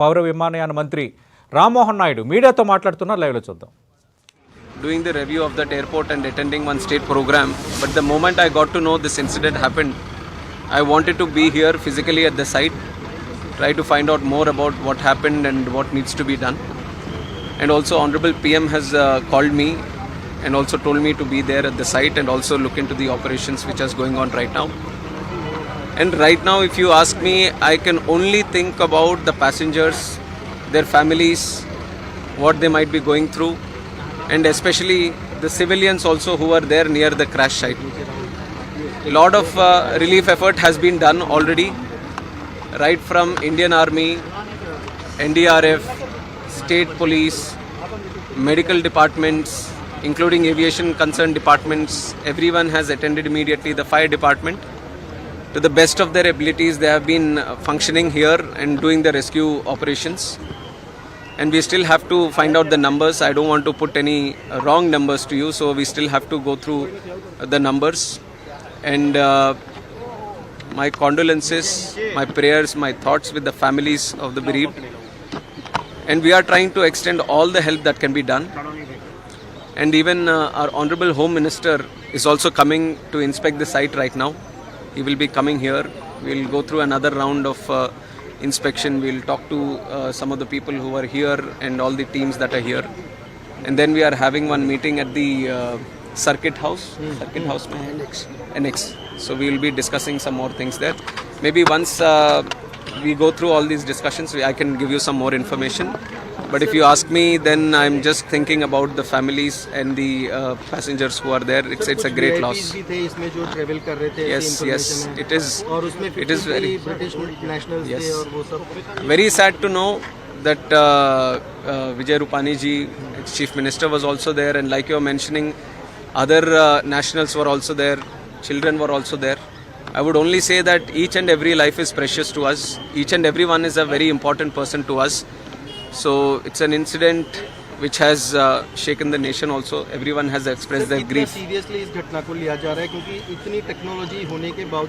పౌర విమానయాన మంత్రి రామ్మోహన్ నాయుడు మీడియాతో మాట్లాడుతున్నారు. లైవ్లో చూద్దాం. Doing the review of that airport and attending one state program, but the moment I got to know this incident happened, I wanted to be here physically at the site, try to find out more about what happened and what needs to be done. And also Honorable PM has called me and also told me to be there at the site and also look into the operations which is going on right now. And right now, if you ask me, I can only think about the passengers, their families, what they might be going through, and especially the civilians also who are there near the crash site. A lot of relief effort has been done already, right from Indian Army, NDRF, state police, medical departments, including aviation concerned departments. Everyone has attended immediately. The fire department, to the best of their abilities, they have been functioning here and doing the rescue operations. And we still have to find out the numbers. I don't want to put any wrong numbers to you, so we still have to go through the numbers. And my condolences, my prayers, my thoughts with the families of the bereaved. And we are trying to extend all the help that can be done. And even our Honorable Home Minister is also coming to inspect the site right now. He will be coming here. We'll go through another round of inspection. We'll talk to some of the people who are here and all the teams that are here. And then we are having one meeting at the Circuit House. Circuit House? Annex. So we will be discussing some more things there. Maybe once we go through all these discussions, I can give you some more information. But if you ask me, then I'm just thinking about the families and the passengers who are there. It's a great loss. Yes, it is very yes. Very sad to know that Vijay Rupani ji, Chief Minister, was also there, and like you're mentioning, other nationals were also there, children were also there. I would only say that each and every life is precious to us. Each and everyone is a very important person to us. So it's an incident which has shaken the nation also. Everyone has expressed their grief. Seriously इस घटना को लिया जा रहा है क्योंकि इतनी technology होने के बावजूद